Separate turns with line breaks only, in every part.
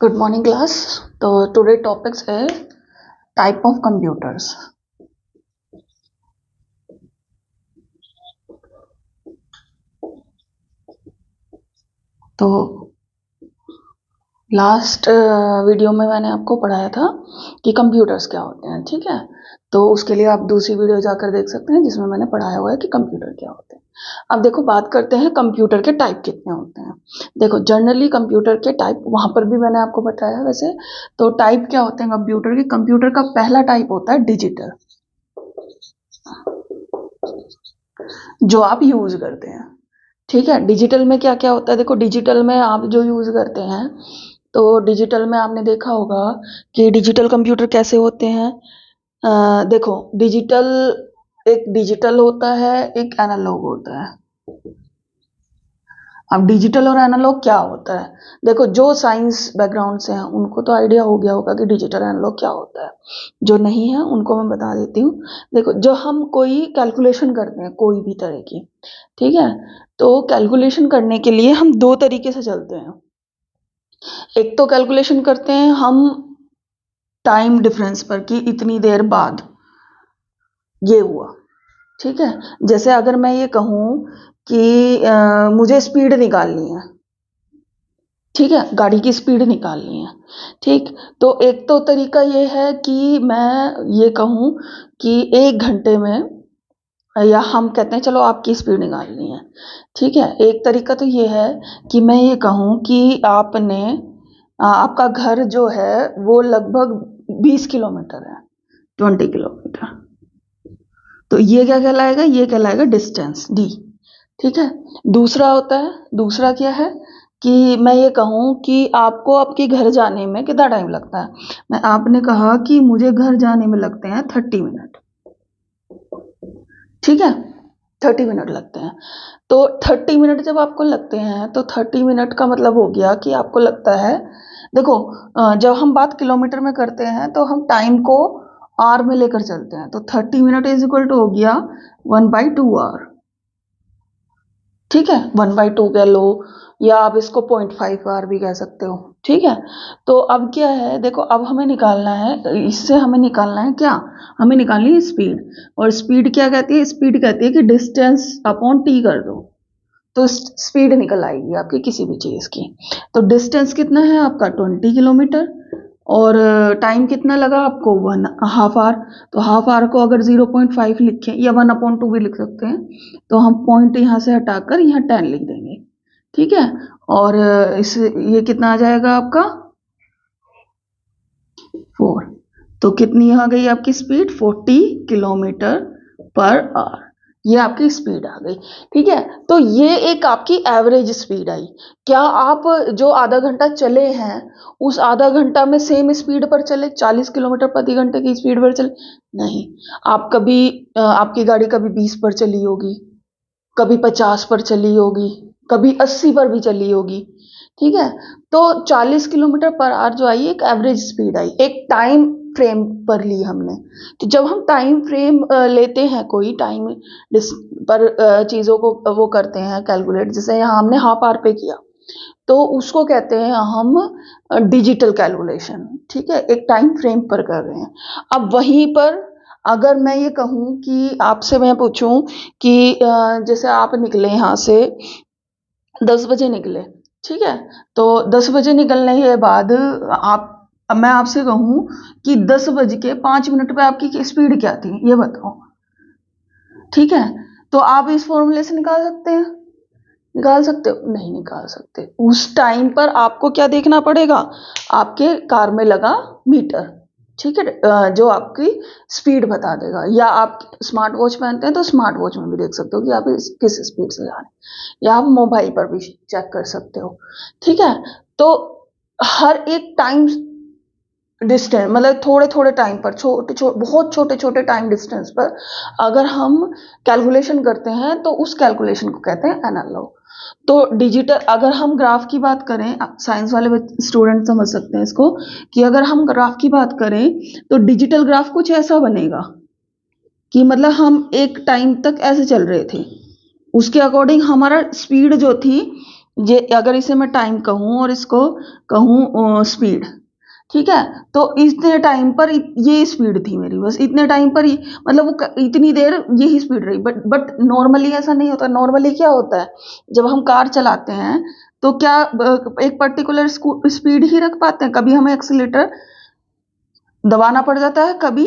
Good morning, class. So today topics is type of computers. तो last video में मैंने आपको पढ़ाया था कि कंप्यूटर्स क्या होते हैं, ठीक है। तो उसके लिए आप दूसरी वीडियो जाकर देख सकते हैं जिसमें मैंने पढ़ाया हुआ है कि कंप्यूटर क्या होते हैं। अब देखो, बात करते हैं कंप्यूटर के टाइप कितने होते हैं। देखो, जनरली कंप्यूटर के टाइप वहां पर भी मैंने आपको बताया वैसे। तो टाइप क्या होते हैं कंप्यूटर के? कंप्यूटर का पहला टाइप होता है डिजिटल, जो आप यूज करते हैं, ठीक है। डिजिटल में क्या क्या होता है? देखो, डिजिटल में आप जो यूज करते हैं, तो डिजिटल में आपने देखा होगा कि डिजिटल कंप्यूटर कैसे होते हैं। देखो, डिजिटल, एक डिजिटल होता है, एक एनालॉग होता है। अब डिजिटल और एनालॉग क्या होता है? देखो, जो साइंस बैकग्राउंड से हैं उनको तो आइडिया हो गया होगा कि डिजिटल एनालॉग क्या होता है। जो नहीं है उनको मैं बता देती हूँ। देखो, जो हम कोई कैलकुलेशन करते हैं कोई भी तरह की, ठीक है, तो कैलकुलेशन करने के लिए हम दो तरीके से चलते हैं। एक तो कैलकुलेशन करते हैं हम टाइम डिफरेंस पर, कि इतनी देर बाद ये हुआ, ठीक है। जैसे अगर मैं ये कहूँ कि मुझे स्पीड निकालनी है, ठीक है, गाड़ी की स्पीड निकालनी है, ठीक। तो एक तो तरीका ये है कि मैं ये कहूँ कि 1 घंटे में, या हम कहते हैं चलो आपकी स्पीड निकालनी है, ठीक है। एक तरीका तो ये है कि मैं ये कहूँ कि आपने आपका घर जो है वो लगभग 20 किलोमीटर है, 20 किलोमीटर। तो ये क्या कहलाएगा? ये कहलाएगा डिस्टेंस, डी, ठीक है। दूसरा होता है, दूसरा क्या है कि मैं ये कहूँ कि आपको आपके घर जाने में कितना टाइम लगता है। आपने कहा कि मुझे घर जाने में लगते हैं 30 मिनट, ठीक है, 30 मिनट लगते हैं। तो 30 मिनट जब आपको लगते हैं तो 30 मिनट का मतलब हो गया कि आपको लगता है, देखो, जब हम बात किलोमीटर में करते हैं तो हम टाइम को आर में लेकर चलते हैं, तो 30 मिनट इज इक्वल टू हो गया 1/2 आवर, ठीक है। 1/2 कह लो, या आप इसको 0.5 आवर भी कह सकते हो, ठीक है। तो अब क्या है, देखो, अब हमें निकालना है, इससे हमें निकालना है क्या? हमें निकालनी है स्पीड। और स्पीड क्या कहती है? स्पीड कहती है कि डिस्टेंस अपॉन टी कर दो, तो स्पीड निकल आएगी आपकी किसी भी चीज की। तो डिस्टेंस कितना है आपका? 20 किलोमीटर। और टाइम कितना लगा आपको? 1/2 आवर। तो हाफ आवर को अगर 0.5 लिखें, या 1/2 भी लिख सकते हैं, तो हम पॉइंट यहाँ से हटाकर यहाँ 10 लिख देंगे, ठीक है। और इस ये कितना आ जाएगा आपका? 4। तो कितनी आ गई आपकी स्पीड? 40 kilometre per hour. ये आपकी स्पीड आ गई, ठीक है। तो ये एक आपकी एवरेज स्पीड आई। क्या आप जो आधा घंटा चले हैं उस आधा घंटा में सेम स्पीड पर चले, 40 किलोमीटर प्रति घंटे की स्पीड पर चले? नहीं। आप कभी आपकी गाड़ी कभी 20 पर चली होगी, कभी 50 पर चली होगी, कभी 80 पर भी चली होगी, ठीक है। तो 40 किलोमीटर पर आवर जो आई, एक एवरेज स्पीड आई, एक टाइम फ्रेम पर ली हमने। तो जब हम टाइम फ्रेम लेते हैं, कोई टाइम पर चीज़ों को वो करते हैं कैलकुलेट, जैसे यहाँ हमने हाफ आवर पे किया, तो उसको कहते हैं हम डिजिटल कैलकुलेशन, ठीक है, एक टाइम फ्रेम पर कर रहे हैं। अब वहीं पर अगर मैं ये कहूँ कि आपसे मैं पूछूं कि जैसे आप निकले यहाँ से 10 बजे निकले, ठीक है। तो 10 बजे निकलने के बाद आप, अब मैं आपसे कहूँ कि 10 बज के 5 मिनट पे आपकी स्पीड क्या थी, ये बताओ, ठीक है। तो आप इस फॉर्मूले से निकाल सकते हैं? निकाल सकते हो? नहीं निकाल सकते। उस टाइम पर आपको क्या देखना पड़ेगा? आपके कार में लगा मीटर, ठीक है, जो आपकी स्पीड बता देगा। या आप स्मार्ट वॉच पहनते हैं तो स्मार्ट वॉच में भी देख सकते हो कि आप किस स्पीड से जा रहे हैं, या आप मोबाइल पर भी चेक कर सकते हो, ठीक है। तो हर एक टाइम डिस्टेंस, मतलब थोड़े थोड़े टाइम पर, बहुत छोटे छोटे टाइम डिस्टेंस पर अगर हम कैलकुलेशन करते हैं तो उस कैलकुलेशन को कहते हैं एनालॉग। तो डिजिटल, अगर हम ग्राफ की बात करें, साइंस वाले स्टूडेंट समझ सकते हैं इसको, कि अगर हम ग्राफ की बात करें तो डिजिटल ग्राफ कुछ ऐसा बनेगा कि मतलब हम एक टाइम तक ऐसे चल रहे थे, उसके अकॉर्डिंग हमारा स्पीड जो थी ये अगर इसे मैं टाइम कहूँ और इसको कहूँ स्पीड, ठीक है, तो इतने टाइम पर ये स्पीड थी मेरी, बस इतने टाइम पर ही, मतलब वो इतनी देर यही स्पीड रही। बट नॉर्मली ऐसा नहीं होता। नॉर्मली क्या होता है, जब हम कार चलाते हैं तो क्या एक पर्टिकुलर स्पीड ही रख पाते हैं? कभी हमें एक्सीलेटर दबाना पड़ जाता है, कभी,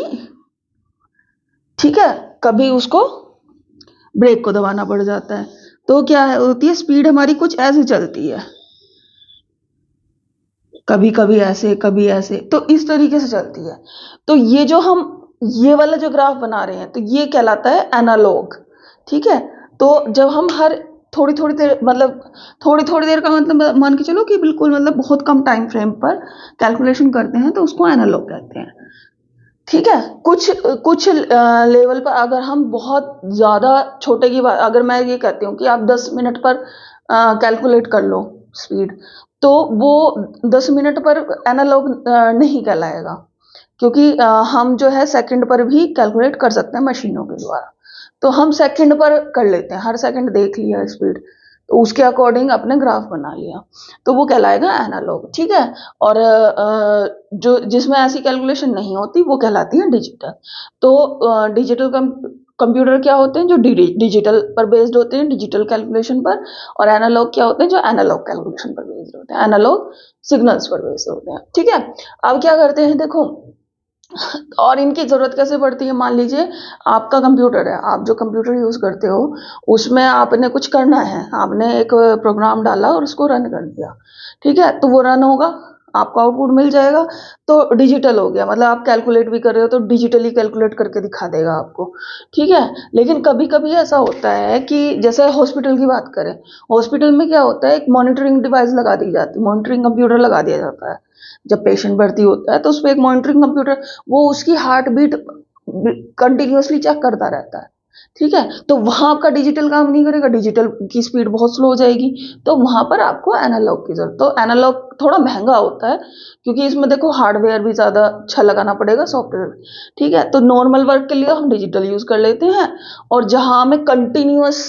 ठीक है, कभी उसको ब्रेक को दबाना पड़ जाता है। तो क्या होती है, स्पीड हमारी कुछ ऐसे चलती है, कभी कभी ऐसे, कभी ऐसे, तो इस तरीके से चलती है। तो ये जो हम ये वाला जो ग्राफ बना रहे हैं, तो ये कहलाता है एनालॉग, ठीक है। तो जब हम हर थोड़ी थोड़ी देर, मतलब थोड़ी थोड़ी देर का मतलब मान के चलो कि बिल्कुल मतलब बहुत कम टाइम फ्रेम पर कैलकुलेशन करते हैं, तो उसको एनालॉग कहते हैं, ठीक है। कुछ कुछ लेवल पर अगर हम बहुत ज्यादा छोटे की बात, अगर मैं ये कहती हूँ कि आप 10 मिनट पर कैलकुलेट कर लो स्पीड, तो वो 10 मिनट पर एनालॉग नहीं कहलाएगा, क्योंकि हम जो है सेकंड पर भी कैलकुलेट कर सकते हैं मशीनों के द्वारा। तो हम सेकंड पर कर लेते हैं, हर सेकंड देख लिया स्पीड, तो उसके अकॉर्डिंग अपने ग्राफ बना लिया, तो वो कहलाएगा एनालॉग, ठीक है। और जो जिसमें ऐसी कैलकुलेशन नहीं होती वो कहलाती है डिजिटल। तो डिजिटल कंप्यूटर क्या होते हैं, जो डिजिटल पर बेस्ड होते हैं, डिजिटल कैलकुलेशन पर। और एनालॉग क्या होते हैं, जो एनालॉग कैलकुलेशन पर बेस्ड होते हैं, एनालॉग सिग्नल्स पर बेस्ड होते हैं, ठीक है। अब क्या करते हैं, देखो, और इनकी जरूरत कैसे पड़ती है, मान लीजिए आपका कंप्यूटर है, आप जो कंप्यूटर यूज करते हो उसमें आपने कुछ करना है, आपने एक प्रोग्राम डाला और उसको रन कर दिया, ठीक है, तो वो रन होगा, आपको आउटपुट मिल जाएगा, तो डिजिटल हो गया, मतलब आप कैलकुलेट भी कर रहे हो तो डिजिटली कैलकुलेट करके दिखा देगा आपको, ठीक है। लेकिन कभी कभी ऐसा होता है कि जैसे हॉस्पिटल की बात करें, हॉस्पिटल में क्या होता है, एक मॉनिटरिंग डिवाइस लगा दी जाती है, मॉनिटरिंग कंप्यूटर लगा दिया जाता है। जब पेशेंट भर्ती होता है तो उस पर एक मॉनिटरिंग कंप्यूटर, वो उसकी हार्ट बीट कंटिन्यूअसली चेक करता रहता है, ठीक है। तो वहां आपका डिजिटल काम नहीं करेगा, डिजिटल की स्पीड बहुत स्लो हो जाएगी, तो वहां पर आपको एनालॉग की जरूरत। तो एनालॉग थोड़ा महंगा होता है, क्योंकि इसमें देखो हार्डवेयर भी ज्यादा अच्छा लगाना पड़ेगा, सॉफ्टवेयर, ठीक है। तो नॉर्मल वर्क के लिए हम डिजिटल यूज कर लेते हैं, और जहां हमें कंटिन्यूअस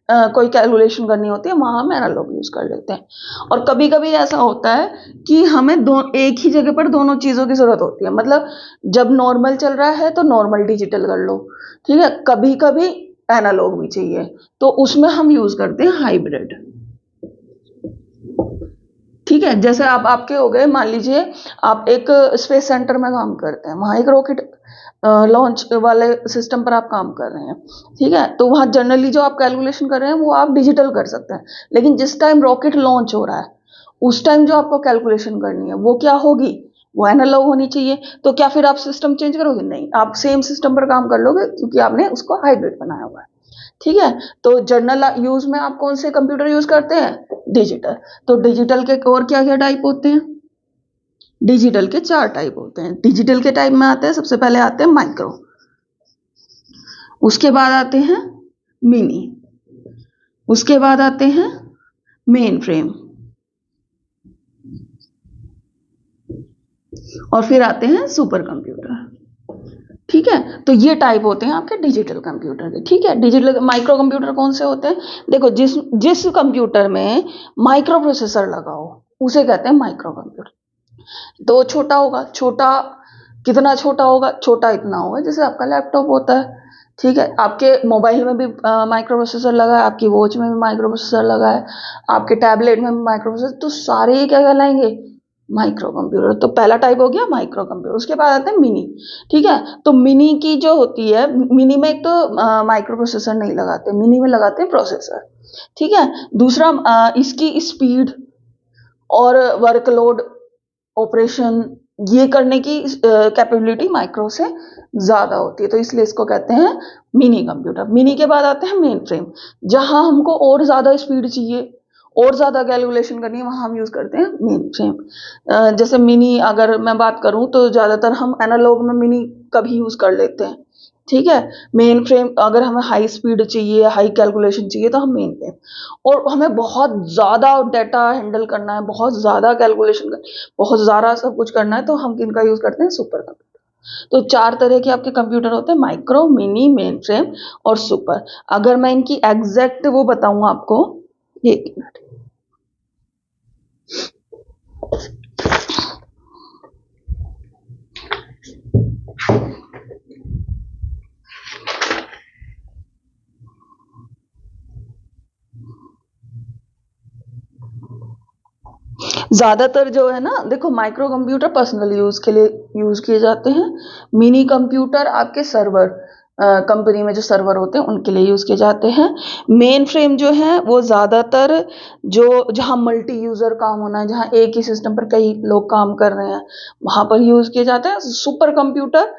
कोई कैलकुलेशन करनी होती है वहां हम एनालॉग यूज कर लेते हैं। और कभी कभी ऐसा होता है कि हमें दो एक ही जगह पर दोनों चीजों की जरूरत होती है, मतलब जब नॉर्मल चल रहा है तो नॉर्मल डिजिटल कर लो, ठीक है, कभी कभी एनालॉग भी चाहिए, तो उसमें हम यूज करते हैं हाइब्रिड, ठीक है। जैसे आप आपके हो गए, मान लीजिए आप एक स्पेस सेंटर में काम करते हैं, वहां एक रॉकेट लॉन्च वाले सिस्टम पर आप काम कर रहे हैं, ठीक है, तो वहां जनरली जो आप कैलकुलेशन कर रहे हैं वो आप डिजिटल कर सकते हैं। लेकिन जिस टाइम रॉकेट लॉन्च हो रहा है उस टाइम जो आपको कैलकुलेशन करनी है वो क्या होगी, वो एनालॉग होनी चाहिए। तो क्या फिर आप सिस्टम चेंज करोगे? नहीं, आप सेम सिस्टम पर काम कर लोगे, क्योंकि आपने उसको हाइब्रिड बनाया हुआ है, ठीक है। तो जर्नल यूज में आप कौन से कंप्यूटर यूज करते हैं? डिजिटल। तो डिजिटल के और क्या क्या टाइप होते हैं? डिजिटल के 4 टाइप होते हैं। डिजिटल के टाइप में आते हैं, सबसे पहले आते हैं माइक्रो, उसके बाद आते हैं मिनी, उसके बाद आते हैं मेन फ्रेम, और फिर आते हैं सुपर कंप्यूटर, ठीक है। तो ये टाइप होते हैं आपके डिजिटल कंप्यूटर के, ठीक है। डिजिटल माइक्रो कंप्यूटर कौन से होते हैं? देखो, जिस जिस कंप्यूटर में माइक्रो प्रोसेसर लगा हो उसे कहते हैं माइक्रो कंप्यूटर। तो छोटा होगा, छोटा कितना छोटा होगा? छोटा इतना होगा जैसे आपका लैपटॉप होता है, ठीक है। आपके मोबाइल में भी माइक्रो प्रोसेसर लगा है, आपकी वॉच में भी माइक्रो प्रोसेसर लगा है, आपके टैबलेट में भी माइक्रो प्रोसेसर, तो सारे ही क्या कहलाएंगे? Micro computer. तो पहला टाइप हो गया माइक्रो कंप्यूटर। उसके बाद आते हैं मिनी, ठीक है। तो मिनी की जो होती है, मिनी में एक तो माइक्रो प्रोसेसर नहीं लगाते, मिनी में लगाते हैं प्रोसेसर, ठीक है। दूसरा इसकी स्पीड और वर्कलोड, ऑपरेशन, ये करने की कैपेबिलिटी माइक्रो से ज्यादा होती है, तो इसलिए इसको कहते हैं मिनी कंप्यूटर। मिनी के बाद आते हैं मेन फ्रेम, जहां हमको और ज्यादा स्पीड चाहिए, और ज्यादा कैलकुलेशन करनी है, वहां हम यूज करते हैं मेन फ्रेम। जैसे मिनी अगर मैं बात करूं तो ज्यादातर हम एनालॉग में मिनी का भी यूज कर लेते हैं, ठीक है। मेन फ्रेम अगर हमें हाई स्पीड चाहिए, हाई कैलकुलेशन चाहिए, तो हम मेन फ्रेम। और हमें बहुत ज्यादा डाटा हैंडल करना है, बहुत ज्यादा कैलकुलेशन कर, बहुत ज्यादा सब कुछ करना है, तो हम किनका यूज करते हैं? Super computer. तो 4 तरह के आपके कंप्यूटर होते हैं, माइक्रो, मिनी, मेन फ्रेम और सुपर। अगर मैं इनकी एग्जैक्ट वो बताऊं आपको, एक मिनट, ज़्यादातर जो है ना, देखो माइक्रो कंप्यूटर पर्सनल यूज़ के लिए यूज़ किए जाते हैं। मिनी कंप्यूटर आपके सर्वर, कंपनी में जो सर्वर होते हैं उनके लिए यूज़ किए जाते हैं। मेन फ्रेम जो है वो ज़्यादातर जो जहाँ मल्टी यूज़र काम होना है, जहाँ एक ही सिस्टम पर कई लोग काम कर रहे हैं, वहाँ पर यूज़ किए जाते हैं। सुपर कंप्यूटर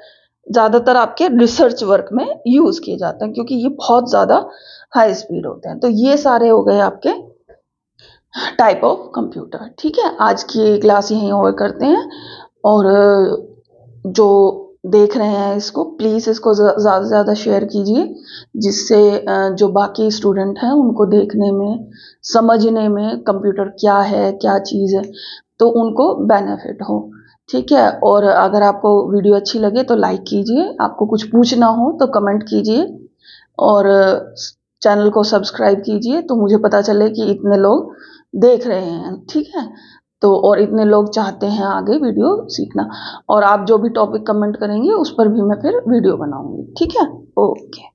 ज़्यादातर आपके रिसर्च वर्क में यूज़ किए जाते हैं, क्योंकि ये बहुत ज़्यादा हाई स्पीड होते हैं। तो ये सारे हो गए आपके टाइप ऑफ कंप्यूटर। ठीक है, आज की क्लास यहीं ओवर करते हैं। और जो देख रहे हैं इसको, प्लीज़ इसको ज़्यादा से ज़्यादा शेयर कीजिए, जिससे जो बाकी स्टूडेंट हैं उनको देखने में, समझने में कंप्यूटर क्या है, क्या चीज़ है, तो उनको बेनिफिट हो। ठीक है, और अगर आपको वीडियो अच्छी लगे तो लाइक कीजिए, आपको कुछ पूछना हो तो कमेंट कीजिए, और चैनल को सब्सक्राइब कीजिए, तो मुझे पता चले कि इतने लोग देख रहे हैं। ठीक है, तो और इतने लोग चाहते हैं आगे वीडियो सीखना, और आप जो भी टॉपिक कमेंट करेंगे उस पर भी मैं फिर वीडियो बनाऊंगी। ठीक है, ओके।